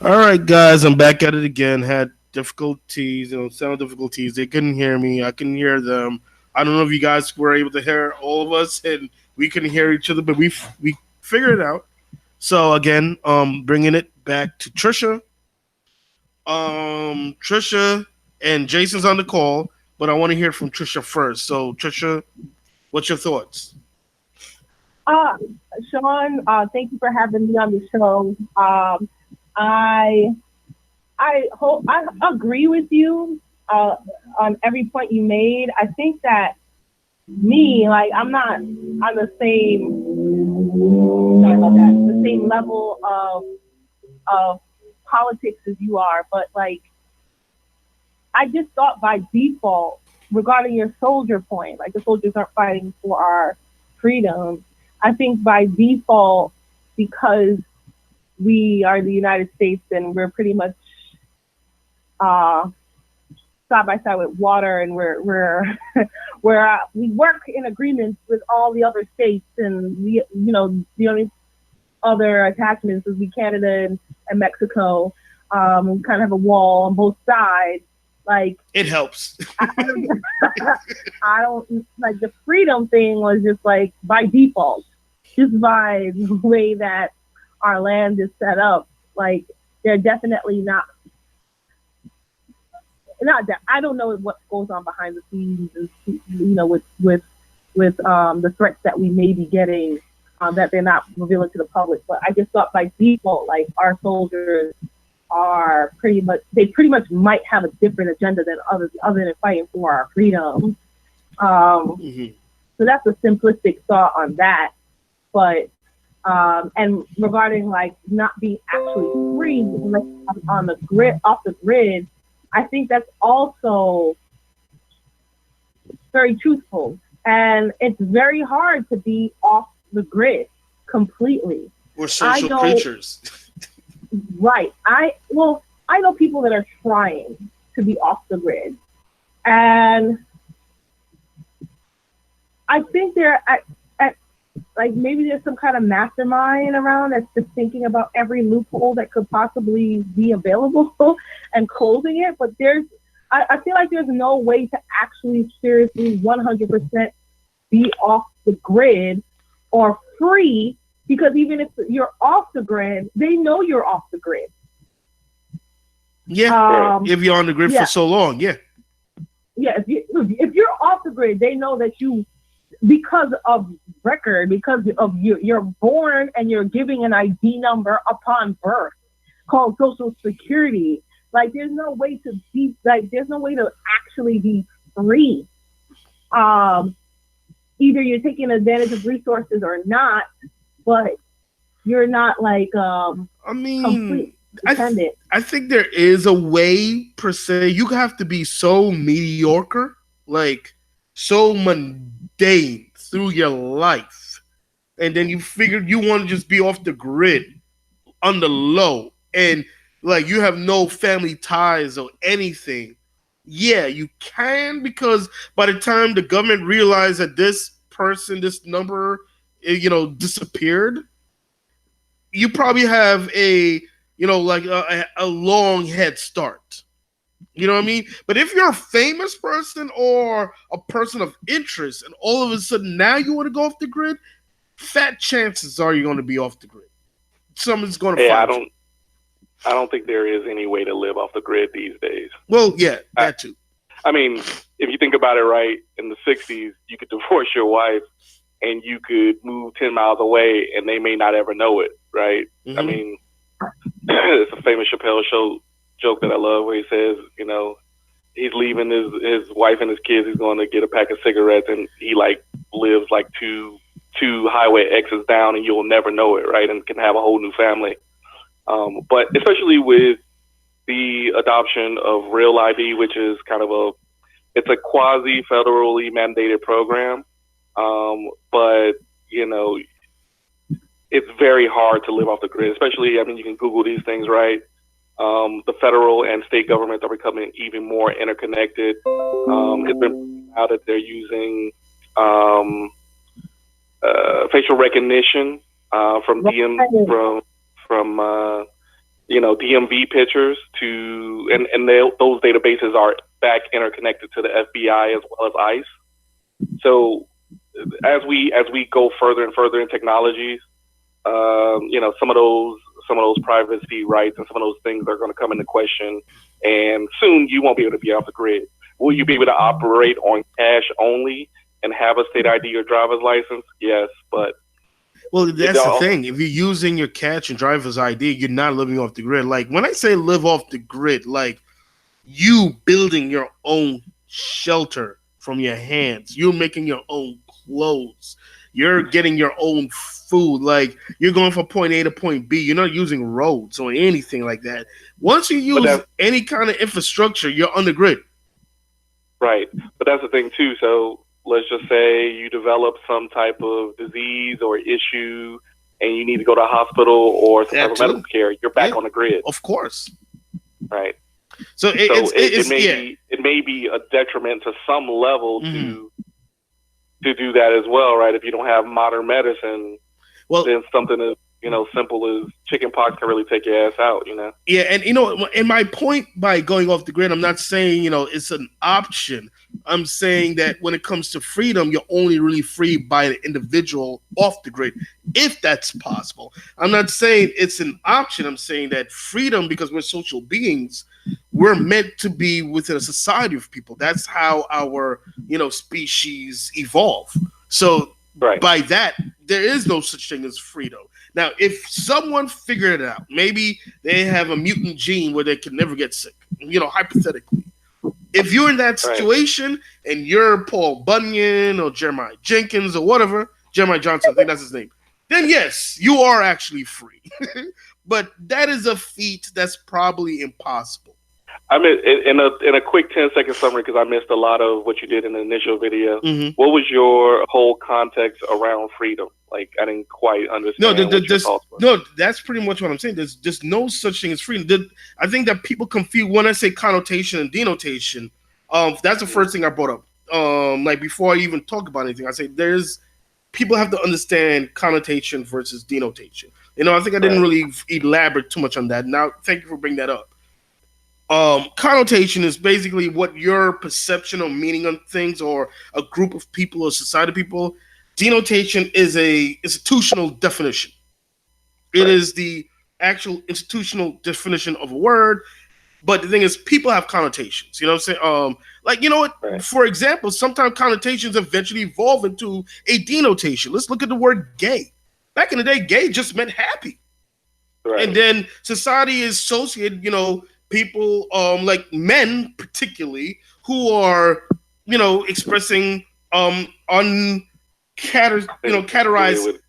All right, guys, I'm back at it again. Had difficulties, sound difficulties. They couldn't hear me. I couldn't hear them. I don't know if you guys were able to hear all of us, and we couldn't hear each other, but we figured it out. So again, bringing it back to Trisha. Trisha and Jason's on the call, but I want to hear from Trisha first. So Trisha, what's your thoughts? Uh, Sean, thank you for having me on the show. I I agree with you on every point you made. I think that like I'm not on the sorry about that, the same level of politics as you are, but like I just thought by default regarding your soldier point, like the soldiers aren't fighting for our freedom. I think by default, because we are the United States and we're pretty much uh, side by side with water, and we work in agreement with all the other states, and the only other attachments would be Canada and Mexico. We kind of have a wall on both sides. Like It helps. I don't, I don't like the freedom thing was just like by default, just by the way that our land is set up. Like they're definitely not that I don't know what goes on behind the scenes, and with the threats that we may be getting that they're not revealing to the public. But I just thought by default, like our soldiers are pretty much might have a different agenda than others, other than fighting for our freedom. Um, Hmm. so that's a simplistic thought on that. But and regarding like not being actually free, like on the grid, off the grid, I think that's also very truthful. And it's very hard to be off the grid completely. We're I social know, creatures. right. I know people that are trying to be off the grid. And I think they're at like maybe there's some kind of mastermind around that's just thinking about every loophole that could possibly be available and closing it. But I feel like there's no way to actually seriously 100% be off the grid or free, because even if you're off the grid, they know you're off the grid. Yeah, Right. if you're on the grid for Yeah, so long, yeah. yeah. If you're off the grid, they know that you, because of record, because of you're born and you're giving an ID number upon birth called Social Security. Like there's no way to be like there's no way to actually be free. Um, Either you're taking advantage of resources or not, but you're not like I complete mean, dependent. I think there is a way per se. You have to be so mediocre, like so mundane through your life, and then you figure you want to just be off the grid on the low, and like you have no family ties or anything. Yeah, you can, because by the time the government realized that this person, this number, disappeared, you probably have like a long head start. You know what I mean? But if you're a famous person or a person of interest, and all of a sudden now you want to go off the grid, fat chances are you're going to be off the grid. Someone's going to Hey, I find you. don't. I don't think there is any way to live off the grid these days. Well, yeah, I, that too. I mean, if you think about it, right, in the '60s, you could divorce your wife and you could move 10 miles away, and they may not ever know it, right? I Hmm. mean, it's a famous Chappelle show joke that I love where he says, he's leaving his wife and his kids. He's going to get a pack of cigarettes, and he like lives like two highway exits down, and you'll never know it, right? And can have a whole new family. But especially with the adoption of Real ID, which is kind of it's a quasi federally mandated program. But you know, it's very hard to live off the grid, especially, I mean, you can Google these things, right? The federal and state governments are becoming even more interconnected. It's been out that they're using um, facial recognition from DM Right. from DMV pictures and those databases are back interconnected to the FBI as well as ICE. So as we go further and further in technologies, some of those privacy rights and some of those things are going to come into question, and soon you won't be able to be off the grid. Will you be able to operate on cash only and have a state ID or driver's license? Yes, but well, that's the thing. If you're using your cash and driver's ID, you're not living off the grid. Like when I say live off the grid, like you building your own shelter from your hands, you're making your own clothes, you're getting your own food, like you're going from point A to point B. You're not using roads or anything like that. Once you use any kind of infrastructure, you're on the grid. Right. But that's the thing too. So let's just say you develop some type of disease or issue and you need to go to a hospital or some type of medical care, you're back on the grid. Of course. Right. So it may be a detriment to some level to do that as well, right? If you don't have modern medicine, then something as simple as chicken pox can really take your ass out, Yeah, and my point by going off the grid, I'm not saying it's an option. I'm saying that when it comes to freedom, you're only really free by the individual off the grid, if that's possible. I'm not saying it's an option. I'm saying that freedom, because we're social beings, we're meant to be within a society of people. That's how our species evolve. So by that, there is no such thing as freedom. Now, if someone figured it out, maybe they have a mutant gene where they can never get sick, hypothetically. If you're in that situation and you're Paul Bunyan or Jeremiah Jenkins or whatever, Jeremiah Johnson, I think that's his name, then yes, you are actually free. But that is a feat that's probably impossible. I mean, in a quick 10-second summary, because I missed a lot of what you did in the initial video. What was your whole context around freedom? Like, I didn't quite understand. No, that's pretty much what I'm saying. There's no such thing as freedom. I think that people confuse when I say connotation and denotation. That's the first thing I brought up. Like before I even talk about anything, I say people have to understand connotation versus denotation. I think I didn't really elaborate too much on that. Now, thank you for bringing that up. Connotation is basically what your perception or meaning on things or a group of people or society of people. Denotation is a institutional definition. It is the actual institutional definition of a word. But the thing is, people have connotations. You know what I'm saying? For example, sometimes connotations eventually evolve into a denotation. Let's look at the word gay. Back in the day, gay just meant happy. Right. And then society is associated, people like men particularly who are expressing categorized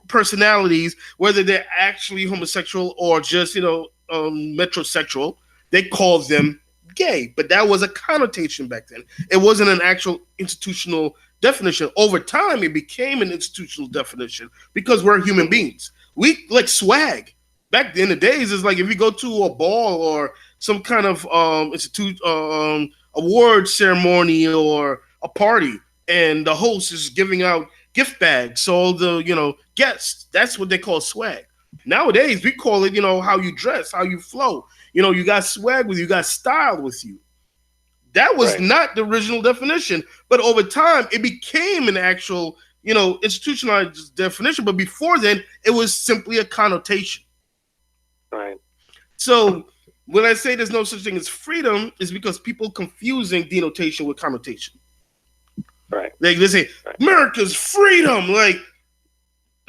personalities, whether they're actually homosexual or just metrosexual. They call them gay, but that was a connotation back then. It wasn't an actual institutional definition. Over time it became an institutional definition because we're human beings. We like swag. Back in the days, it's like if you go to a ball or some kind of award ceremony or a party, and the host is giving out gift bags, so all the guests, that's what they call swag. Nowadays, we call it how you dress, how you flow. You got swag with you, got style with you. That was not the original definition, but over time, it became an actual institutionalized definition. But before then, it was simply a connotation. Right. So when I say there's no such thing as freedom, is because people confusing denotation with connotation. Right. Like they say, America's freedom. Like,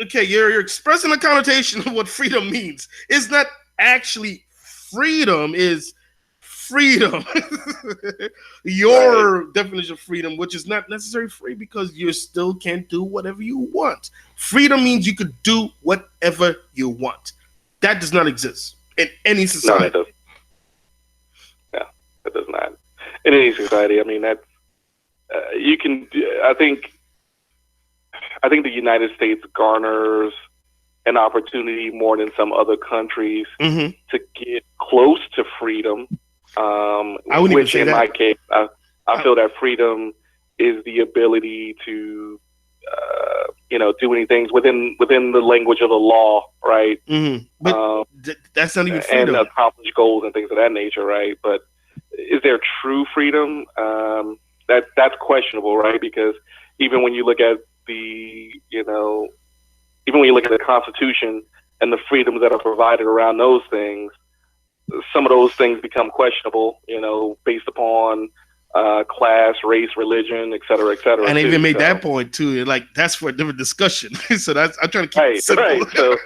okay, you're expressing a connotation of what freedom means. It's not actually freedom, is freedom. Your definition of freedom, which is not necessarily free because you still can't do whatever you want. Freedom means you could do whatever you want. That does not exist in any society. No, it does not. In any society, I mean, that's you can. I think the United States garners an opportunity more than some other countries to get close to freedom. Which, in my case, I feel that freedom is the ability to, doing things within the language of the law, right? Mm-hmm. But that's not even freedom. And accomplish goals and things of that nature, right? But is there true freedom? That's questionable, right? Because even when you look at the Constitution and the freedoms that are provided around those things, some of those things become questionable, based upon class, race, religion, et cetera, et cetera. And I even made that point too. Like that's for a different discussion. So I'm trying to keep it simple. Right. So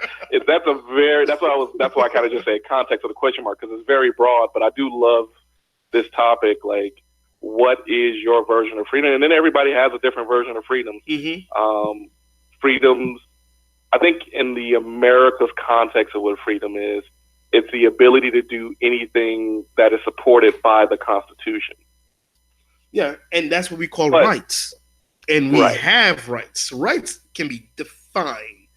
that's why I kind of just say context of the question mark, because it's very broad. But I do love this topic. Like, what is your version of freedom? And then everybody has a different version of freedom. Mm-hmm. Freedoms. I think in the America's context of what freedom is, it's the ability to do anything that is supported by the Constitution. Yeah, and that's what we call rights. And we have rights. Rights can be defined.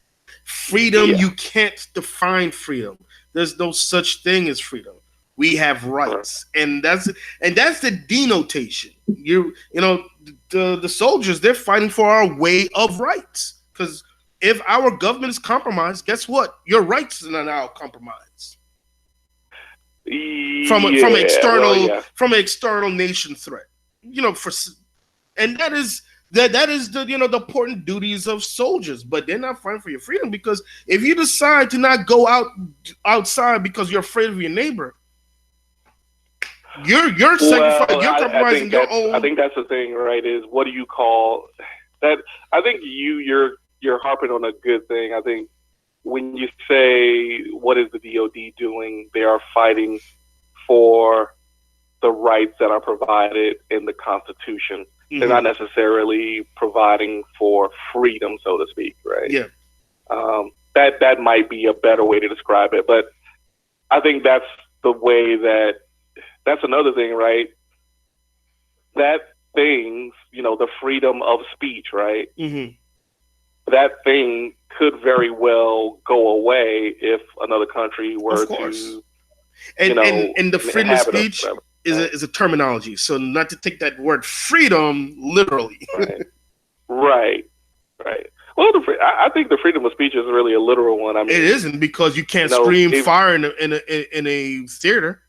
Freedom, you can't define freedom. There's no such thing as freedom. We have rights. And that's the denotation. The soldiers, they're fighting for our way of rights. Because if our government is compromised, guess what? Your rights are now compromised. From an external nation threat. And that is the the important duties of soldiers, but they're not fighting for your freedom, because if you decide to not go outside because you're afraid of your neighbor, you're sacrificing, you're compromising your own. I think that's the thing, right? Is what do you call that? I think you're harping on a good thing. I think when you say what is the DoD doing, they are fighting for the rights that are provided in the Constitution. Mm-hmm. They're not necessarily providing for freedom, so to speak, right? Yeah. That might be a better way to describe it, but I think that's the way that's another thing, right? That thing, the freedom of speech, right? Mm-hmm. That thing could very well go away if another country were to, and the freedom of speech is a terminology. So not to take that word freedom literally. Right. Well, I think the freedom of speech is really a literal one. I mean, it isn't, because you can't scream fire in a theater.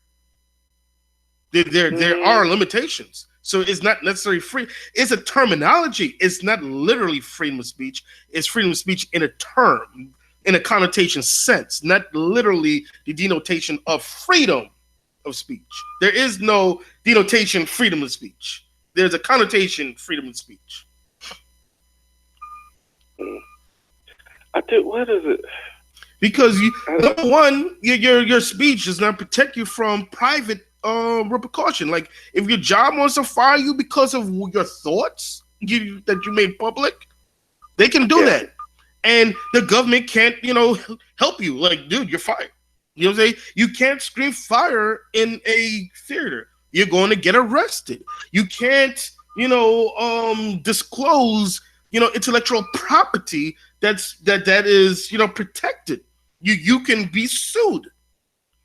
There are limitations. So it's not necessarily free. It's a terminology. It's not literally freedom of speech. It's freedom of speech in a term, in a connotation sense, not literally the denotation of freedom of speech. There is no denotation freedom of speech. There's a connotation freedom of speech. What is it? Because number one, your speech does not protect you from private repercussion. Like if your job wants to fire you because of your thoughts that you made public, they can do that, and the government can't help you. Like, dude, you're fired. You know what I'm saying? You can't scream fire in a theater. You're going to get arrested. You can't disclose intellectual property that is protected. You can be sued.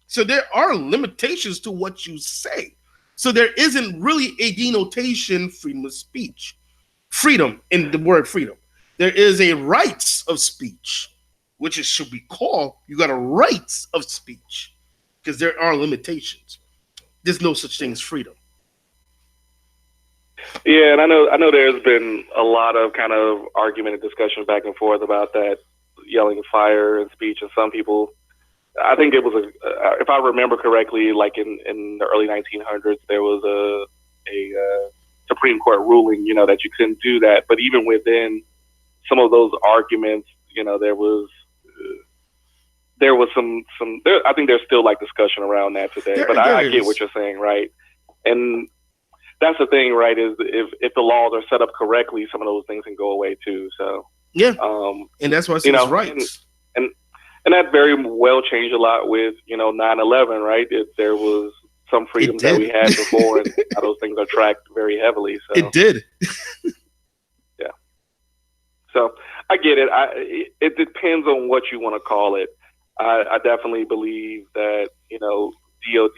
So there are limitations to what you say. So there isn't really a denotation freedom of speech. Freedom in the word freedom. There is a rights of speech, which should be called. You got a rights of speech, because there are limitations. There's no such thing as freedom. Yeah, and I know there's been a lot of kind of argument and discussion back and forth about that yelling fire and speech, and some people, I think it was if I remember correctly, like in the early 1900s, there was a Supreme Court ruling, that you couldn't do that. But even within some of those arguments, there was some I think there's still like discussion around that today. But I get what you're saying, right? And that's the thing, right? Is if the laws are set up correctly, some of those things can go away too. So yeah, and that's why I say it's rights. And that very well changed a lot with 9/11, right? There was some freedoms that we had before, and how those things are tracked very heavily. So it did. Yeah. So I get it. It depends on what you want to call it. I definitely believe that DoD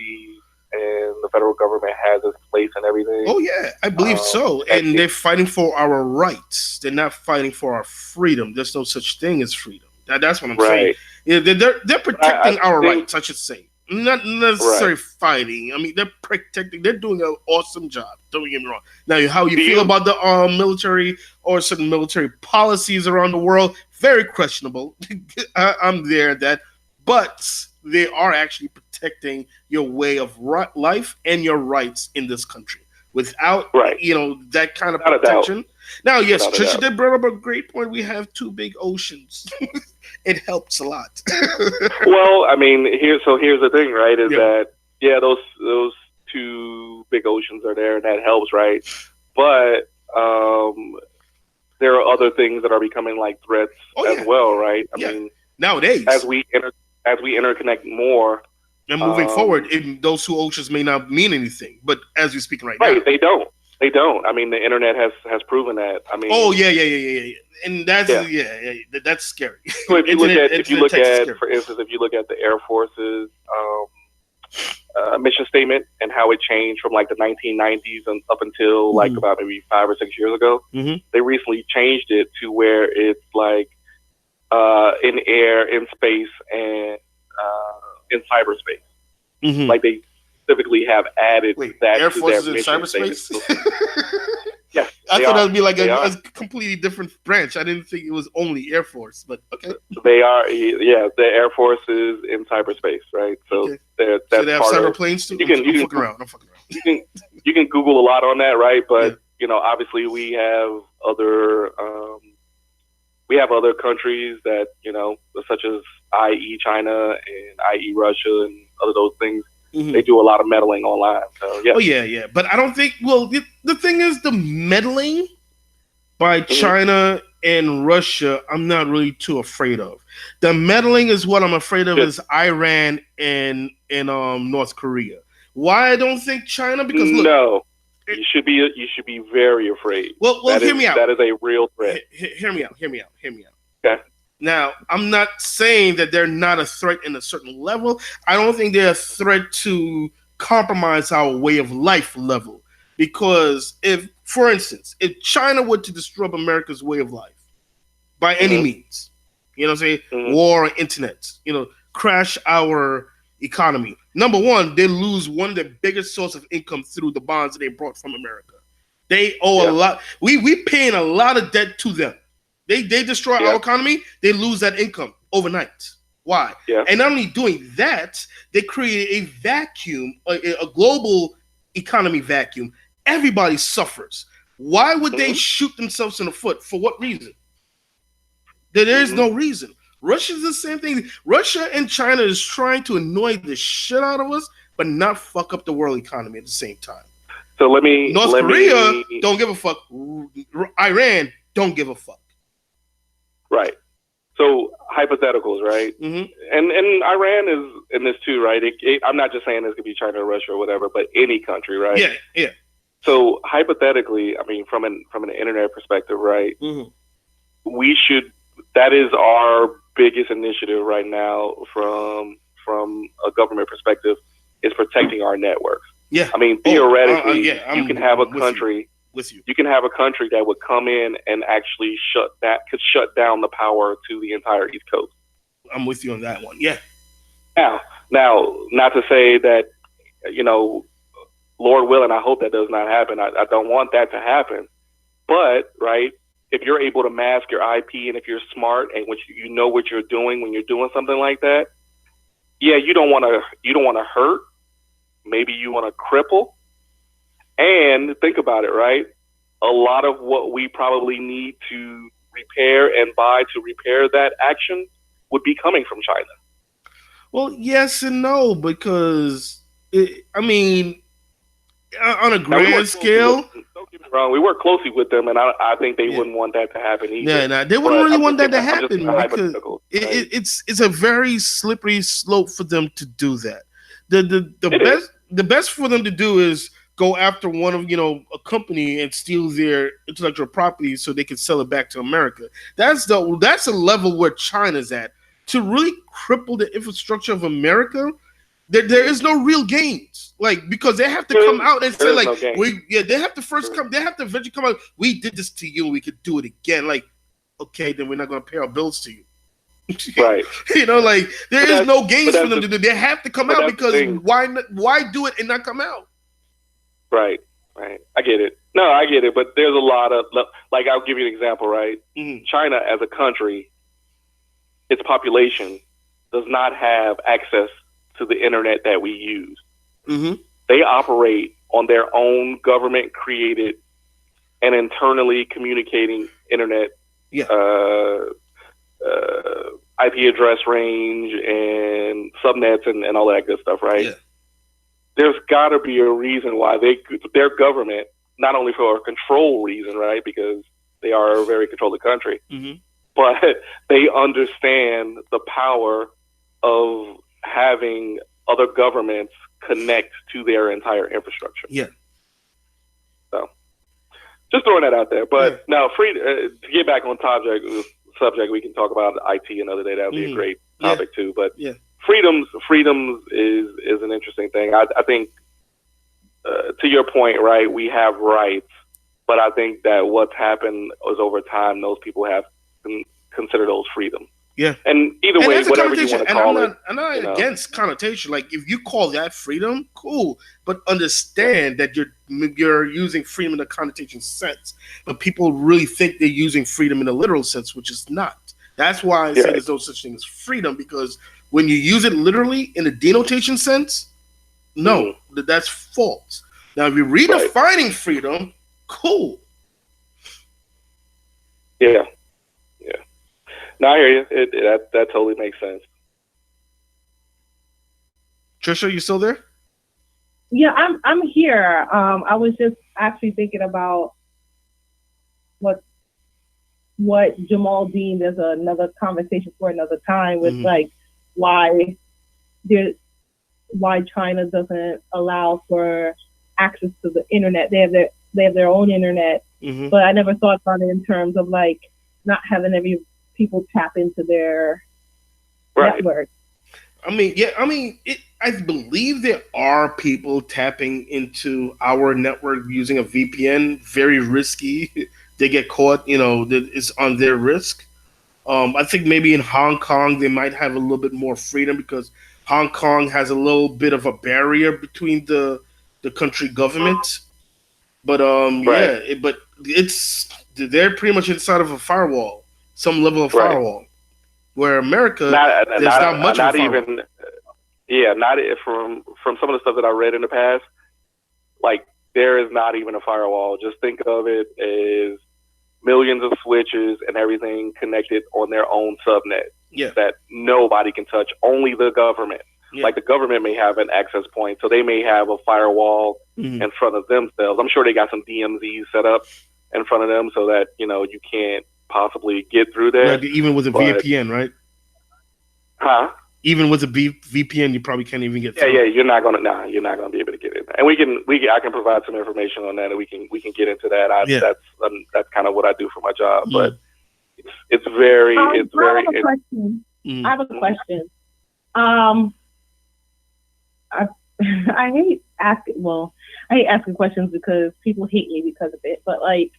and the federal government has its place and everything. Oh yeah, I believe so. And they're fighting for our rights. They're not fighting for our freedom. There's no such thing as freedom. That's what I'm saying. Yeah, they're protecting our rights, I should say. Not necessarily fighting. I mean, they're protecting. They're doing an awesome job. Don't get me wrong. Now, how you feel about the military or certain military policies around the world? Very questionable. I'm there at that, but they are actually protecting your way of life and your rights in this country. Without that kind of protection. Now, yes, Trisha did bring up a great point. We have two big oceans. It helps a lot. Well, I mean, here's the thing, right? Is that those two big oceans are there, and that helps, right? But there are other things that are becoming like threats as well, right? I mean, nowadays, as we interconnect more. And moving forward, those two oceans may not mean anything, but as you're speaking right now, they don't. They don't. I mean, the internet has proven that. I mean, and that's that's scary. So if you look at, for instance, if you look at the Air Force's mission statement and how it changed from like the 1990s and up until like about maybe 5 or 6 years ago, they recently changed it to where it's like in air, in space, and in cyberspace. Like they specifically have added that Air to Force their is in mission cyberspace. Yes, I thought that would be like a completely different branch. I didn't think it was only Air Force, but okay. They are, the Air Force is in cyberspace, right? So that's so they have part cyber of, planes too. I'm fucking around. You can Google a lot on that, right? But obviously we have other countries that such as i.e. China and i.e. Russia and other those things. They do a lot of meddling online. So yeah. Oh yeah. But I don't think. Well, the thing is, the meddling by China and Russia, I'm not really too afraid of. The meddling is what I'm afraid of is Iran and North Korea. Why I don't think China? Because look, you should be very afraid. Well, hear me out. That is a real threat. Hear me out. Okay. Now, I'm not saying that they're not a threat in a certain level. I don't think they're a threat to compromise our way of life level. Because for instance, if China were to disrupt America's way of life by any means, what I'm saying? War, internet, crash our economy. Number one, they lose one of their biggest source of income through the bonds that they brought from America. They owe a lot. We paying a lot of debt to them. They destroy our economy, they lose that income overnight. Why? Yeah. And not only doing that, they create a vacuum, a global economy vacuum. Everybody suffers. Why would they shoot themselves in the foot? For what reason? There is no reason. Russia's the same thing. Russia and China is trying to annoy the shit out of us, but not fuck up the world economy at the same time. So North Korea don't give a fuck. Iran don't give a fuck. Right. So hypotheticals, right? And Iran is in this too, right? I'm not just saying this could be China or Russia or whatever, but any country, right? Yeah. So hypothetically, I mean, from an internet perspective, right? We should. That is our biggest initiative right now, from a government perspective, is protecting our networks. Yeah. I mean, theoretically, you can have a country. You can have a country that would come in and actually could shut down the power to the entire East Coast. I'm with you on that one. Yeah. Now, not to say that, Lord willing, I hope that does not happen. I don't want that to happen. But, right, if you're able to mask your IP and if you're smart and you know what you're doing when you're doing something like that, you don't want to hurt. Maybe you want to cripple. And think about it, right? A lot of what we probably need to repair and buy to repair that action would be coming from China. Well, yes and no, because, on a grand scale... Don't get me wrong, we work closely with them, and I think they wouldn't want that to happen either. Yeah, they wouldn't really want that to happen because it's a very slippery slope for them to do that. The best for them to do is go after one of a company and steal their intellectual property so they can sell it back to America. That's a level where China's at. To really cripple the infrastructure of America, There is no real gains, like, because they have to come out and say, like, they have to first come, they have to eventually come out. We did this to you, we could do it again. Like, okay, then we're not going to pay our bills to you. Right. You know, like, there is no gains for them to do. They have to come out because why do it and not come out? Right. I get it. No, I get it. But there's a lot of, like, I'll give you an example, right? Mm-hmm. China as a country, its population does not have access to the internet that we use. Mm-hmm. They operate on their own government-created and internally communicating internet, IP address range and subnets and all that good stuff, right? Yeah. There's got to be a reason why their government, not only for a control reason, right, because they are a very controlled country, mm-hmm. but they understand the power of having other governments connect to their entire infrastructure. Yeah. So, just throwing that out there. But now, to get back on subject, we can talk about IT another day. That would be a great topic too. But freedoms is an interesting thing. I think, to your point, right, we have rights, but I think that what's happened is over time, those people have considered those freedoms. Yeah. And either way, whatever you want to call it. I'm not against connotation. Like, if you call that freedom, cool. But understand that you're using freedom in a connotation sense. But people really think they're using freedom in a literal sense, which is not. That's why I say there's no such thing as freedom, because when you use it literally in a denotation sense, no, that's false. Now, if you're redefining freedom, cool. Yeah. No, I hear you. That totally makes sense. Trisha, you still there? Yeah, I'm here. I was just actually thinking about what Jamal deemed as another conversation for another time, with like why China doesn't allow for access to the internet. They have their own internet, but I never thought about it in terms of like not having every people tap into their network. I believe there are people tapping into our network using a VPN. Very risky. They get caught, it's on their risk. I think maybe in Hong Kong, they might have a little bit more freedom because Hong Kong has a little bit of a barrier between the country government. But they're pretty much inside of a firewall. Some level of firewall, where America there's not much. Not of a even, not from some of the stuff that I read in the past. Like, there is not even a firewall. Just think of it as millions of switches and everything connected on their own subnet that nobody can touch. Only the government. Yeah. Like, the government may have an access point, so they may have a firewall in front of themselves. I'm sure they got some DMZs set up in front of them so that you can't possibly get through there. Like, even with a VPN, right? Huh? Even with a VPN, you probably can't even get through. Yeah, you're not gonna be able to get in there. And I can provide some information on that, and we can get into that. That's kind of what I do for my job. But it's very. I have a question. I hate asking questions because people hate me because of it. But like,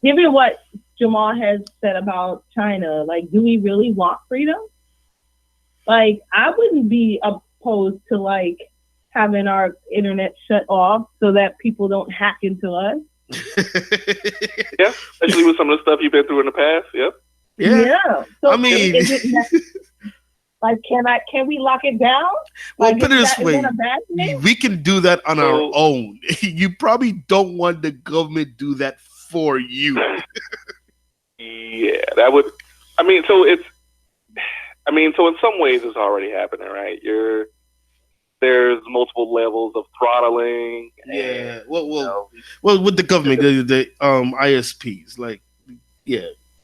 given what Jamal has said about China, like, do we really want freedom? Like, I wouldn't be opposed to like having our internet shut off so that people don't hack into us. Yeah, especially with some of the stuff you've been through in the past. Yep. Yeah. So I mean, like, can we lock it down? Well, put it this way, we can do that on our own. You probably don't want the government to do that for you. Yeah, that would. So in some ways it's already happening, right? There's multiple levels of throttling. Yeah. Well, with the government, the ISPs, like,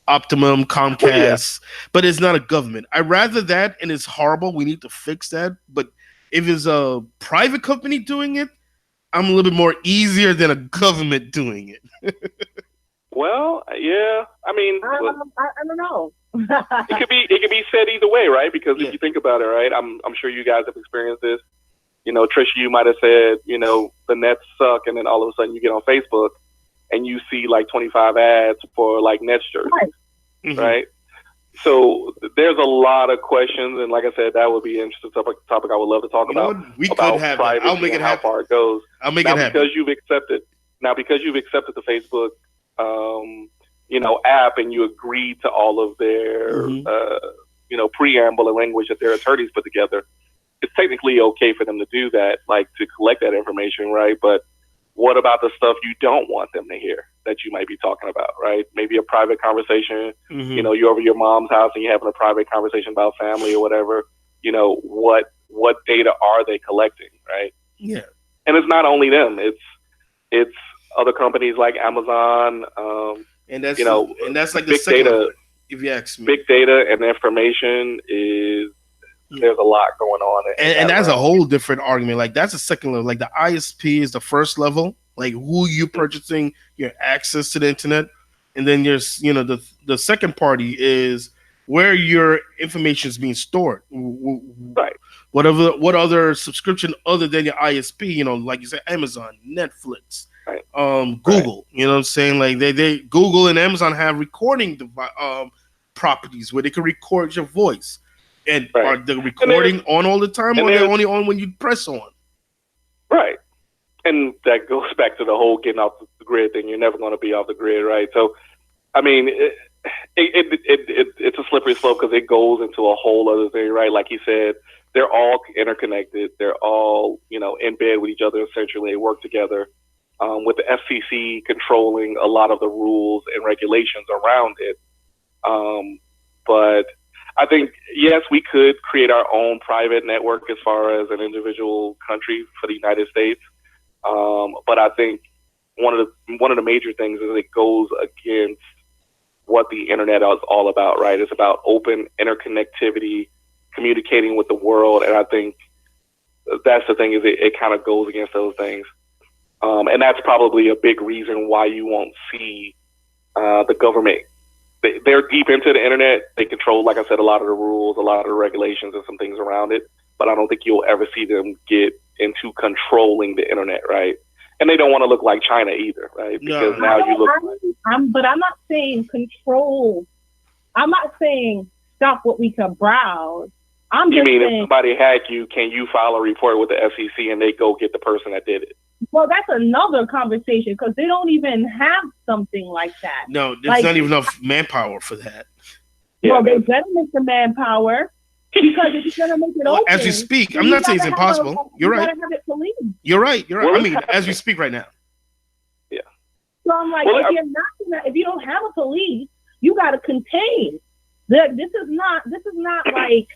Optimum, Comcast, but it's not a government. I'd rather that, and it's horrible. We need to fix that. But if it's a private company doing it, I'm a little bit more easier than a government doing it. Well, yeah. I don't know. It could be said either way, right? Because Yeah. if you think about it, right, I'm sure you guys have experienced this. You know, Trisha, you might have said, you know, the Nets suck, and then all of a sudden you get on Facebook and you see like 25 ads for like Nets jerseys, Right. right? So there's a lot of questions, and like I said, that would be an interesting topic I would love to talk You know about. what? We could About have that. I'll privacy make it and how happen. far it goes. I'll make Now it happen. because you've accepted the Facebook, you know, app, and you agreed to all of their, you know, preamble and language that their attorneys put together, it's technically okay for them to do that, like to collect that information, right? But what about the stuff you don't want them to hear that you might be talking about, right? Maybe a private conversation. You know, you're over your mom's house and you're having a private conversation about family or whatever. You know, what data are they collecting, right? Yeah. And it's not only them. It's other companies like Amazon. And that's You know, and that's like the big second data- level, if you ask me. Big data and information there's a lot going on. And that's a whole different argument. Like that's a second level. Like the ISP is the first level. Like who you purchasing your access to the internet, and then there's, you know, the second party is where your information is being stored. Right. What other subscription other than your ISP? You know, like you said, Amazon, Netflix, Right. Google. You know what I'm saying? Like they Google and Amazon have recording properties where they can record your voice. And Right. are the recording on all the time, or they're only on when you press on? Right. And that goes back to the whole getting off the grid thing. You're never going to be off the grid, right? So, I mean, it's a slippery slope because it goes into a whole other thing, right? Like he said, they're all interconnected. They're all, you know, in bed with each other. Essentially, they work together. With the FCC controlling a lot of the rules and regulations around it. But I think, yes, we could create our own private network as far as an individual country for the United States. But I think one of the major things is it goes against what the internet is all about, right? It's about open interconnectivity, communicating with the world. And I think that's the thing, is it kind of goes against those things. And that's probably a big reason why you won't see the government. They're deep into the internet. They control, like I said, a lot of the rules, a lot of the regulations, and some things around it. But I don't think you'll ever see them get into controlling the internet, right? And they don't want to look like China either, right? Because now you look. But I'm not saying control. I'm not saying stop what we can browse. I'm You just mean saying. if somebody hack you, can you file a report with the FCC and they go get the person that did it? Well, that's another conversation because they don't even have something like that. No, there's Like- not even enough manpower for that. Yeah, Well, they better make the manpower because if you're gonna make it Well, open, as we speak, then I'm you not saying it's gotta have impossible. You're right. You gotta have it policed. You're right. Well, I mean, as we speak right now. So I'm like, Well, if you don't have a police, you gotta contain. This is not like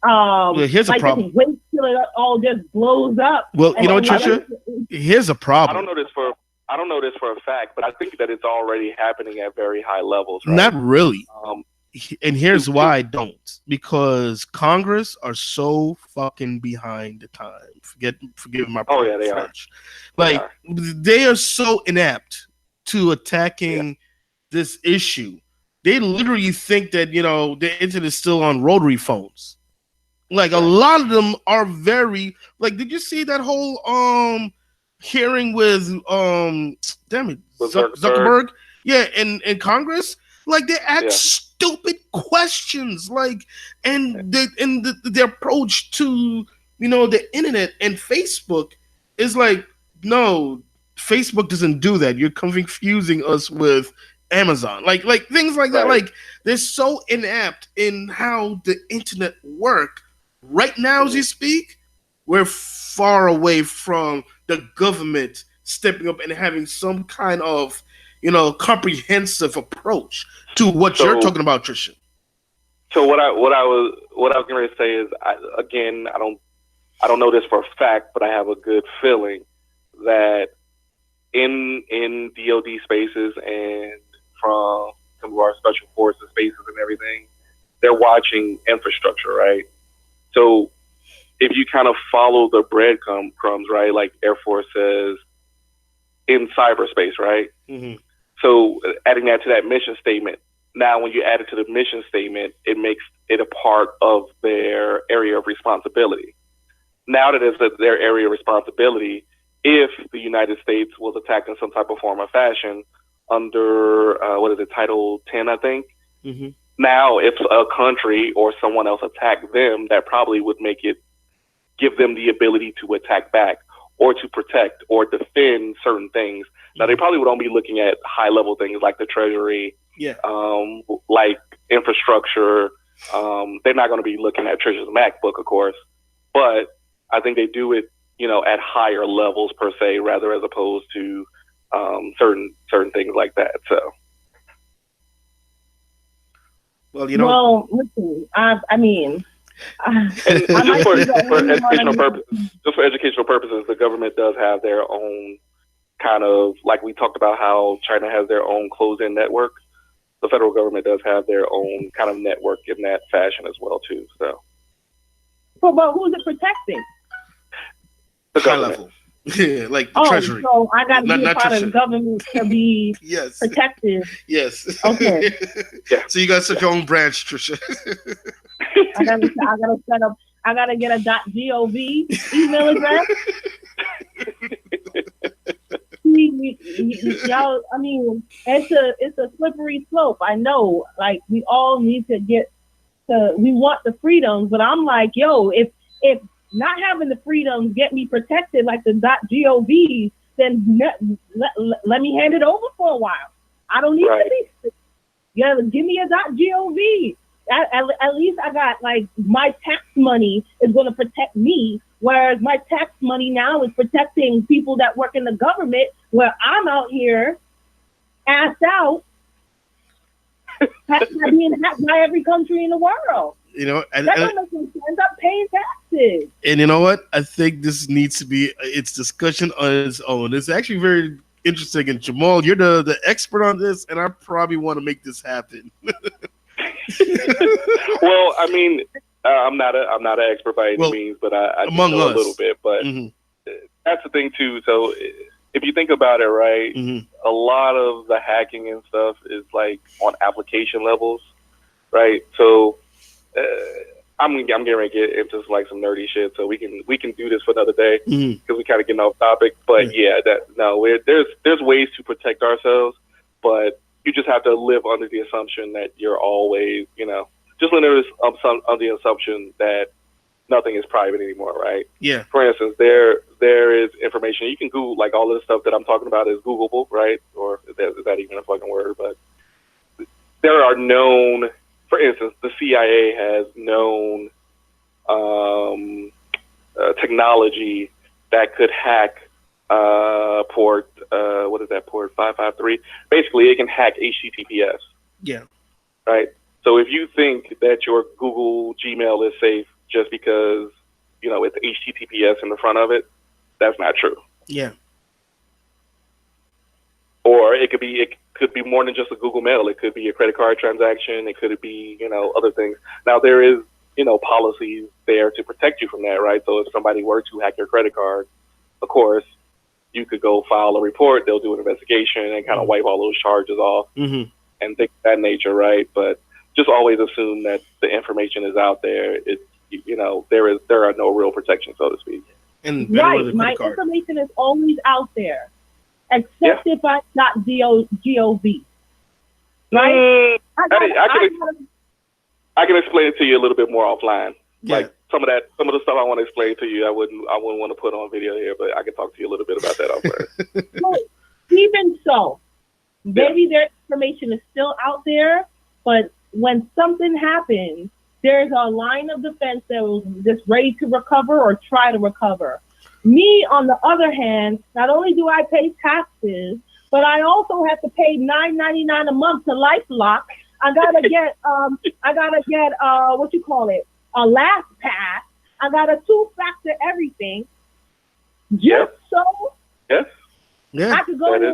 Well, here's a like problem. Just wait till it all just blows up. Well, you know what, And Trisha? Here's a I problem. don't know this for a fact, but I think that it's already happening at very high levels, right? Not really. Um, And here's why I don't. Because Congress are so fucking behind the time. Forgive my Oh, yeah, they are. French. Like they are so inept to attacking this issue. They literally think that, you know, the internet is still on rotary phones. Like a lot of them are very like. Did you see that whole hearing with damn it, With Zuckerberg? Yeah, in Congress. Like they ask Yeah. stupid questions, like, and the approach to, you know, the internet and Facebook is like, no, Facebook doesn't do that. You're confusing us with Amazon, like things like that. Right. Like they're so inept in how the internet work right now as you speak. We're far away from the government stepping up and having some kind of, you know, comprehensive approach to what you're talking about, Trisha. So what I was going to say is, I don't know this for a fact, but I have a good feeling that in DoD spaces and from some of our special forces spaces and everything, they're watching infrastructure, right? So if you kind of follow the breadcrumbs, right, like Air Force says, in cyberspace, right? Mm-hmm. So adding that to that mission statement. Now, when you add it to the mission statement, it makes it a part of their area of responsibility. Now that it's their area of responsibility, if the United States was attacked in some type of form or fashion under, Title 10, I think. Mm-hmm. Now, if a country or someone else attacked them, that probably would give them the ability to attack back or to protect or defend certain things. Now, they probably would only be looking at high-level things like the Treasury, like infrastructure. They're not going to be looking at Trisha's MacBook, of course, but I think they do it, at higher levels per se, rather as opposed to certain things like that. So, well, listen, I mean, just for educational purposes, the government does have their own kind of, like we talked about how China has their own closed-in network. The federal government does have their own kind of network in that fashion as well too. So, but who's it protecting? The high government. level. Yeah, like the Treasury. So I got to be a part of the government to be yes. protected. Yes. Okay. Yeah. So you got to set your own branch, Trisha. I gotta set up. I gotta get a .gov email address. Y'all, I mean, it's a slippery slope. I know. Like, we all need to we want the freedoms, but I'm like, yo, if not having the freedoms get me protected like the .gov, then let me hand it over for a while. I don't need to be. Yeah, give me a .gov. At least I got, like, my tax money is going to protect me, whereas my tax money now is protecting people that work in the government, where I'm out here assed out, being hacked by every country in the world. And that doesn't make sense. End up paying taxes. And you know what? I think this needs to be its discussion on its own. It's actually very interesting. And Jamal, you're the expert on this, and I probably want to make this happen. Well, I mean, I'm not an expert by any means, but I do know a little bit. But that's the thing too. So if you think about it, right, a lot of the hacking and stuff is like on application levels, right? So I'm getting ready to get into like some nerdy shit, so we can do this for another day because we kind of getting off topic. But there's ways to protect ourselves, but you just have to live under the assumption that you're always, just under the assumption that nothing is private anymore, right? Yeah. For instance, there is information you can Google, like all of the stuff that I'm talking about is Googleable, right? Or is that even a fucking word? But there are known, for instance, the CIA has known technology that could hack port 553. Basically, it can hack HTTPS. Yeah. Right. So if you think that your Google Gmail is safe just because it's HTTPS in the front of it, that's not true. Yeah. Or it could be more than just a Google Mail. It could be a credit card transaction. It could be other things. Now there is policies there to protect you from that, right? So if somebody were to hack your credit card, of course, you could go file a report. They'll do an investigation and kind of wipe all those charges off and things of that nature, right? But just always assume that the information is out there. There are no real protections, so to speak. And right, my information is always out there, except if I .gov. Right? I can explain it to you a little bit more offline. Yeah. Like some of the stuff I want to explain to you, I wouldn't want to put on video here, but I can talk to you a little bit about that offline. Well, even so, maybe their information is still out there, but when something happens, there's a line of defense that was just ready to recover or try to recover. Me, on the other hand, not only do I pay taxes, but I also have to pay $9.99 a month to LifeLock. I gotta get a LastPass. I got a 2-factor everything. Yeah. I could go in there.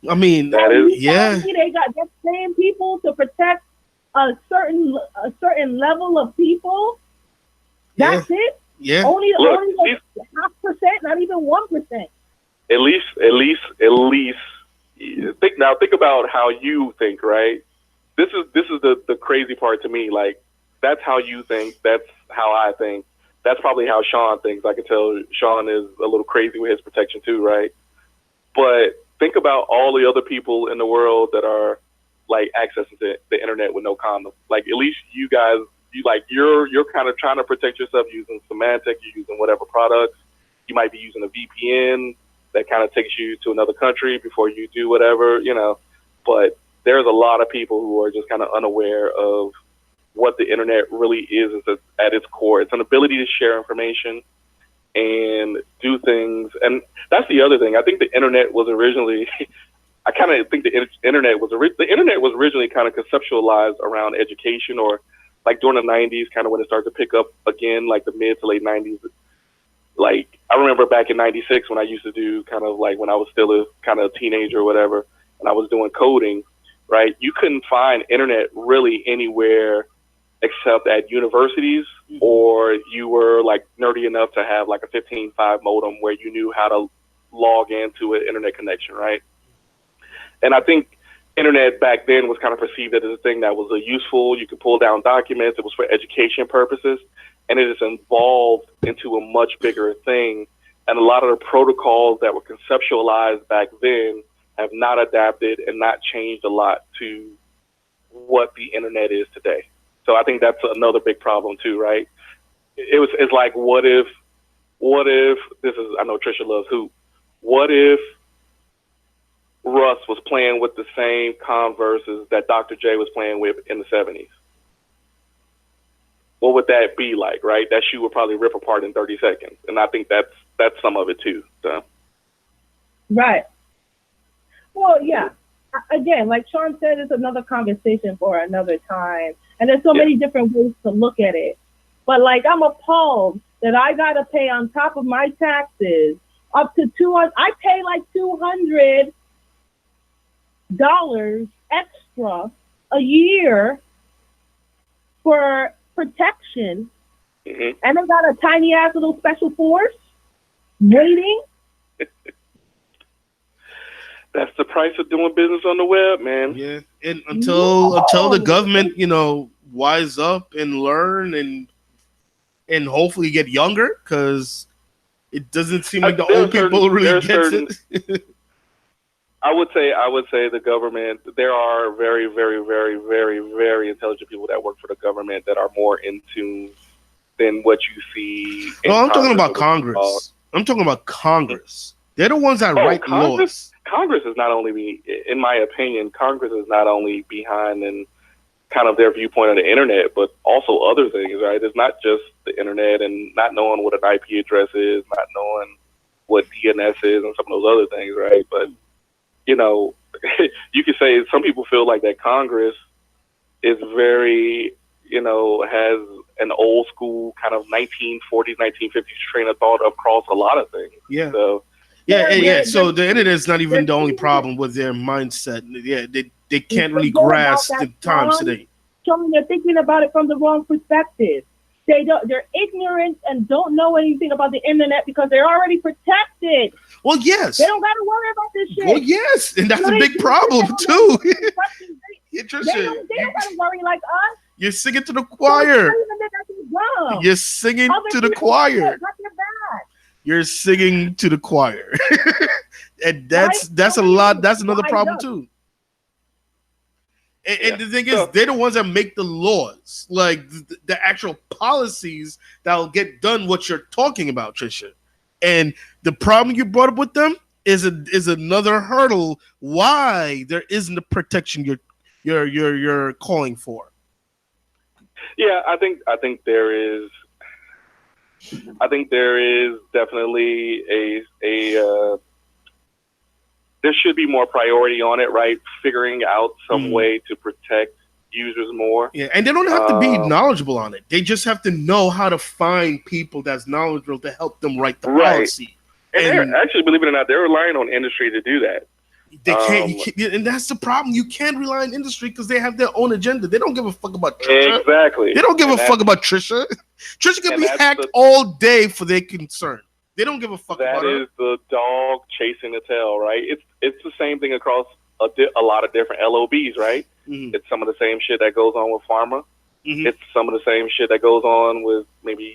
I mean, that is they're paying people to protect a certain level of people. That's it. Yeah. Only 0.5%, not even 1%. At least think about how you think, right? This is the crazy part to me. Like, that's how you think. That's how I think. That's probably how Sean thinks. I can tell Sean is a little crazy with his protection too, right? But think about all the other people in the world that are like accessing the internet with no condom. Like, at least you guys, you're kind of trying to protect yourself using Symantec, you're using whatever products. You might be using a VPN that kind of takes you to another country before you do whatever, But there's a lot of people who are just kind of unaware of what the internet really is at its core. It's an ability to share information and do things. And that's the other thing. I think the internet was originally, I kind of think the internet was originally kind of conceptualized around education, or like during the 90s, kind of when it started to pick up again, like the mid to late 90s. Like, I remember back in 96 when I used to do kind of like when I was still a kind of teenager or whatever, and I was doing coding, right? You couldn't find internet really anywhere except at universities, or you were like nerdy enough to have like a 15.5 modem where you knew how to log into an internet connection, right? And I think internet back then was kind of perceived as a thing that was useful. You could pull down documents. It was for education purposes. And it has evolved into a much bigger thing. And a lot of the protocols that were conceptualized back then have not adapted and not changed a lot to what the internet is today. So I think that's another big problem too, right? It's like, what if this is, I know Trisha loves hoop. What if Russ was playing with the same Converses that Dr. J was playing with in the 70s? What would that be like, right? That shoe would probably rip apart in 30 seconds. And I think that's some of it too. So. Right. Well, yeah. Again, like Sean said, it's another conversation for another time. And there's so many different ways to look at it. But like, I'm appalled that I got to pay on top of my taxes up to $200. I pay like $200 extra a year for protection, and I got a tiny ass little special force waiting. That's the price of doing business on the web, man. Yeah, and until the government, wise up and learn and hopefully get younger, because it doesn't seem like the old people really gets it. I would say the government, there are very, very, very, very, very intelligent people that work for the government that are more in tune than what you see. No, I'm talking about Congress. I'm talking about Congress. They're the ones that write laws. Congress is not only, in my opinion, Congress is not only behind in kind of their viewpoint on the internet, but also other things, right? It's not just the internet and not knowing what an IP address is, not knowing what DNS is and some of those other things, right? But you could say some people feel like that Congress is very, has an old school kind of 1940s, 1950s train of thought across a lot of things. Yeah. So, yeah. So the internet is not even the only problem with their mindset. Yeah, they can't really grasp the times today. Showing they're thinking about it from the wrong perspective. They're ignorant and don't know anything about the internet because they're already protected. Well, yes. They don't got to worry about this shit. Well, yes, and that's a big problem too. They don't got to worry like us. You're singing to the choir. You're singing to the choir. You're singing to the choir, and that's a lot. That's another problem too. And the thing is, they're the ones that make the laws, like the actual policies that will get done what you're talking about, Trisha. And the problem you brought up with them is another hurdle why there isn't the protection you're calling for. Yeah, I think there is definitely a there should be more priority on it, right? Figuring out some way to protect users more. Yeah, and they don't have to be knowledgeable on it. They just have to know how to find people that's knowledgeable to help them write the policy. And they're actually, believe it or not, they're relying on industry to do that. They can't, and that's the problem. You can't rely on industry because they have their own agenda. They don't give a fuck about Trisha. Exactly. They don't give a fuck about Trisha. Trisha can be hacked all day for their concern. They don't give a fuck That about is the dog chasing the tail, right? It's the same thing across a lot of different LOBs, right? Mhm. It's some of the same shit that goes on with pharma. Mhm. It's some of the same shit that goes on with maybe,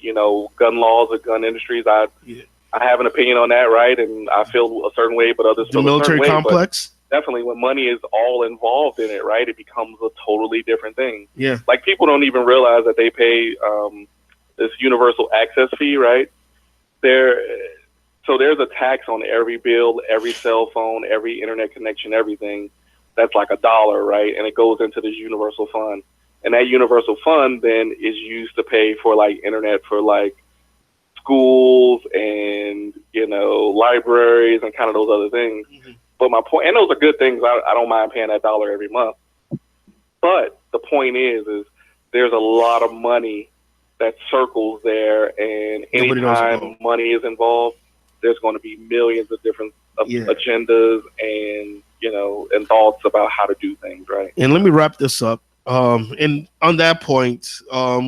gun laws or gun industries. I have an opinion on that, right? And I feel a certain way, but others The feel a military certain way. complex. But definitely when money is all involved in it, right, it becomes a totally different thing. Yeah. Like people don't even realize that they pay this universal access fee, right? So there's a tax on every bill, every cell phone, every internet connection, everything. That's like $1, right? And it goes into this universal fund. And that universal fund then is used to pay for like internet for like schools and, libraries and kind of those other things. Mm-hmm. But my point, and those are good things. I don't mind paying that $1 every month. But the point is there's a lot of money that circles there, and anytime money is involved, there's going to be millions of different agendas and and thoughts about how to do things, right? And let me wrap this up. And on that point,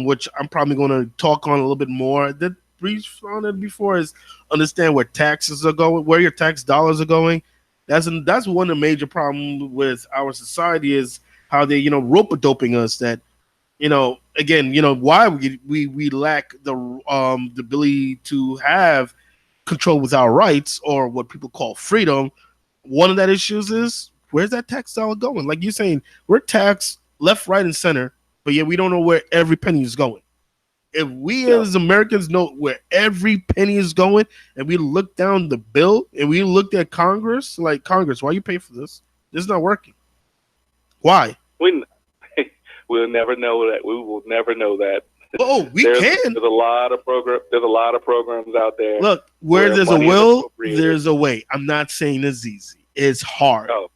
which I'm probably going to talk on a little bit more, that brief on it before, is understand where taxes are going, where your tax dollars are going. That's one of the major problems with our society is how they rope-a-doping us. That again, why we lack the ability to have control with our rights, or what people call freedom. One of that issues is, where's that tax dollar going? Like you're saying, we're taxed left, right, and center, but yet we don't know where every penny is going. If we as Americans know where every penny is going, and we look down the bill and we looked at Congress, like, Congress, why you pay for this? This is not working. Why? We'll never know that. We will never know that. Oh, There's a lot of programs out there. Look, where there's a will, there's a way. I'm not saying it's easy. It's hard. No.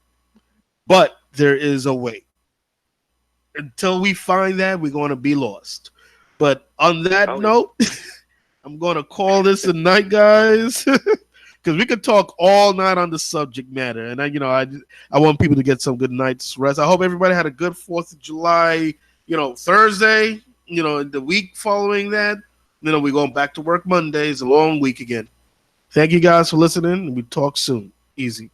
But there is a way. Until we find that, we're going to be lost. But on that note, I'm going to call this a night, guys, because we could talk all night on the subject matter. And I want people to get some good night's rest. I hope everybody had a good 4th of July, Thursday, the week following that. We're going back to work Monday. It's a long week again. Thank you guys for listening. We talk soon. Easy.